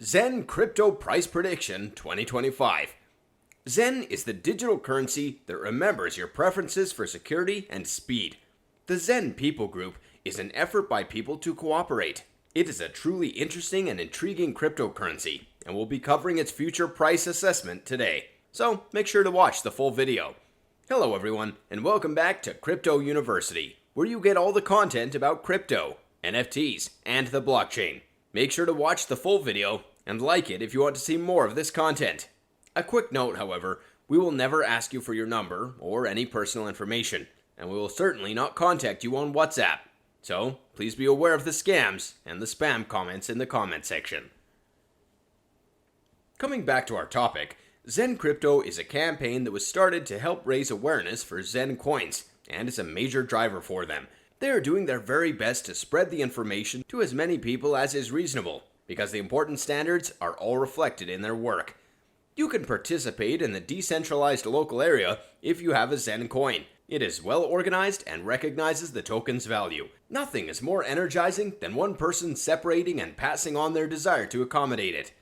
Xen Crypto Price Prediction 2025. Xen is the digital currency that remembers your preferences for security and speed. The Xen People Group is an effort by people to cooperate. It is a truly interesting and intriguing cryptocurrency, and we'll be covering its future price assessment today. So make sure to watch the full video. Hello everyone, and welcome back to Crypto University, where you get all the content about crypto, NFTs, and the blockchain. Make sure to watch the full video and like it if you want to see more of this content. A quick note, however, we will never ask you for your number or any personal information, and we will certainly not contact you on WhatsApp. So please be aware of the scams and the spam comments in the comment section. Coming back to our topic, Xen Crypto is a campaign that was started to help raise awareness for Xen coins, and is a major driver for them. They are doing their very best to spread the information to as many people as is reasonable, because the important standards are all reflected in their work. You can participate in the decentralized local area if you have a Xen coin. It is well organized and recognizes the token's value. Nothing is more energizing than one person separating and passing on their desire to accommodate it.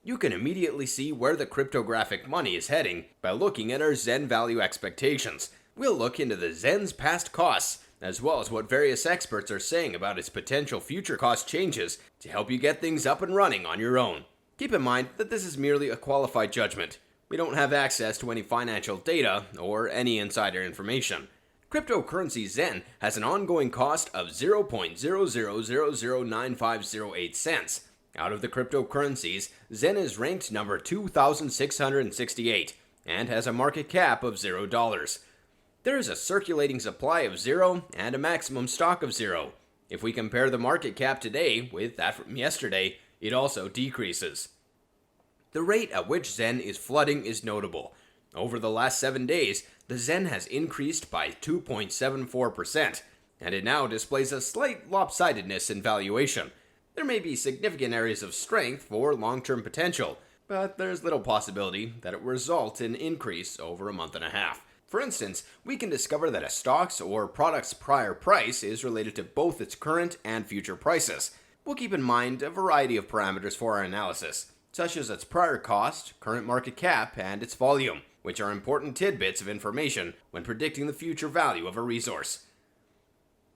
You can immediately see where the cryptographic money is heading by looking at our Xen value expectations. We'll look into the Xen's past costs, as well as what various experts are saying about its potential future cost changes to help you get things up and running on your own. Keep in mind that this is merely a qualified judgment. We don't have access to any financial data or any insider information. Cryptocurrency Xen has an ongoing cost of 0.00009508 cents. Out of the cryptocurrencies, Xen is ranked number 2,668 and has a market cap of $0. There is a circulating supply of 0 and a maximum stock of 0. If we compare the market cap today with that from yesterday, it also decreases. The rate at which Xen is flooding is notable. Over the last 7 days, the Xen has increased by 2.74%, and it now displays a slight lopsidedness in valuation. There may be significant areas of strength for long-term potential, but there's little possibility that it will result in increase over a month and a half. For instance, we can discover that a stock's or product's prior price is related to both its current and future prices. We'll keep in mind a variety of parameters for our analysis, such as its prior cost, current market cap, and its volume, which are important tidbits of information when predicting the future value of a resource.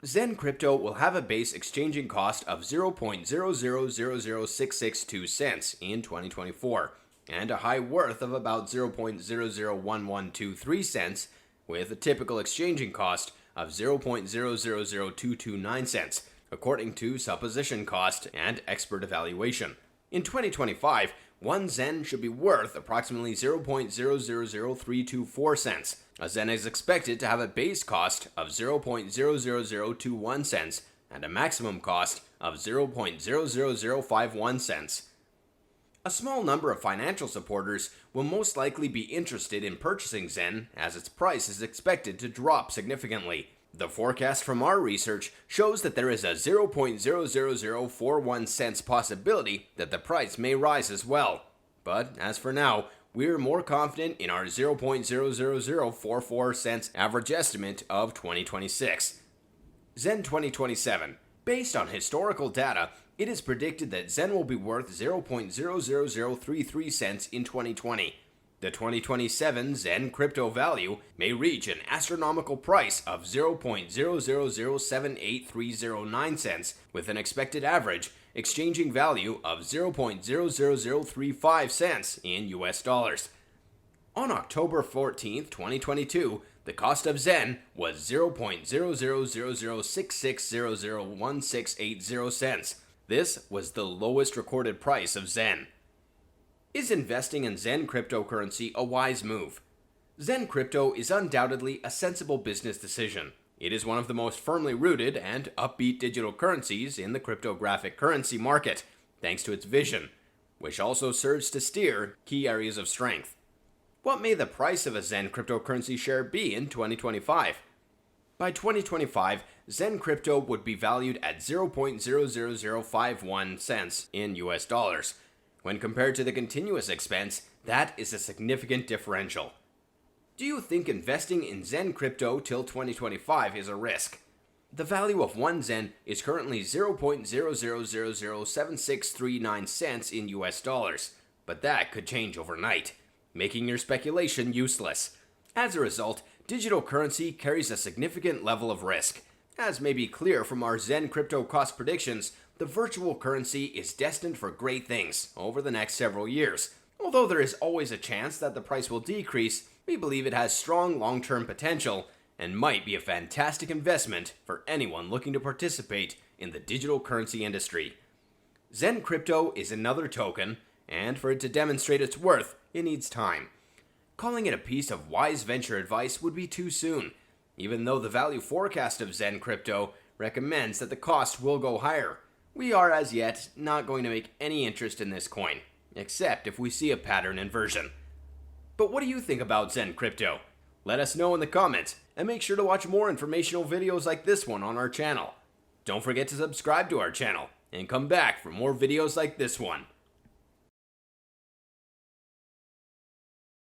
Xen Crypto will have a base exchanging cost of 0.0000662 cents in 2024. And a high worth of about 0.001123 cents, with a typical exchanging cost of 0.000229 cents, according to supposition cost and expert evaluation. In 2025, one Xen should be worth approximately 0.000324 cents. A Xen is expected to have a base cost of 0.00021 cents and a maximum cost of 0.00051 cents. A small number of financial supporters will most likely be interested in purchasing Xen, as its price is expected to drop significantly. The forecast from our research shows that there is a 0.00041 cents possibility that the price may rise as well. But as for now, we're more confident in our 0.00044 cents average estimate of 2026. Xen 2027. Based on historical data, it is predicted that Xen will be worth 0.00033 cents in 2020. The 2027 Xen crypto value may reach an astronomical price of 0.0007839 cents, with an expected average exchanging value of 0.00035 cents in US dollars. On October 14, 2022, the cost of Xen was 0.00066001680 cents. This was the lowest recorded price of Xen. Is investing in Xen cryptocurrency a wise move? Xen Crypto is undoubtedly a sensible business decision. It is one of the most firmly rooted and upbeat digital currencies in the cryptographic currency market, thanks to its vision, which also serves to steer key areas of strength. What may the price of a Xen cryptocurrency share be in 2025? By 2025, Xen Crypto would be valued at 0.00051 cents in US dollars. When compared to the continuous expense, that is a significant differential. Do you think investing in Xen Crypto till 2025 is a risk? The value of one Xen is currently 0.00007639 cents in US dollars, but that could change overnight, making your speculation useless. As a result, digital currency carries a significant level of risk. As may be clear from our Xen Crypto cost predictions, the virtual currency is destined for great things over the next several years. Although there is always a chance that the price will decrease, we believe it has strong long-term potential and might be a fantastic investment for anyone looking to participate in the digital currency industry. Xen Crypto is another token, and for it to demonstrate its worth, it needs time. Calling it a piece of wise venture advice would be too soon, even though the value forecast of Xen Crypto recommends that the cost will go higher. We are as yet not going to make any interest in this coin, except if we see a pattern inversion. But what do you think about Xen Crypto? Let us know in the comments, and make sure to watch more informational videos like this one on our channel. Don't forget to subscribe to our channel, and come back for more videos like this one.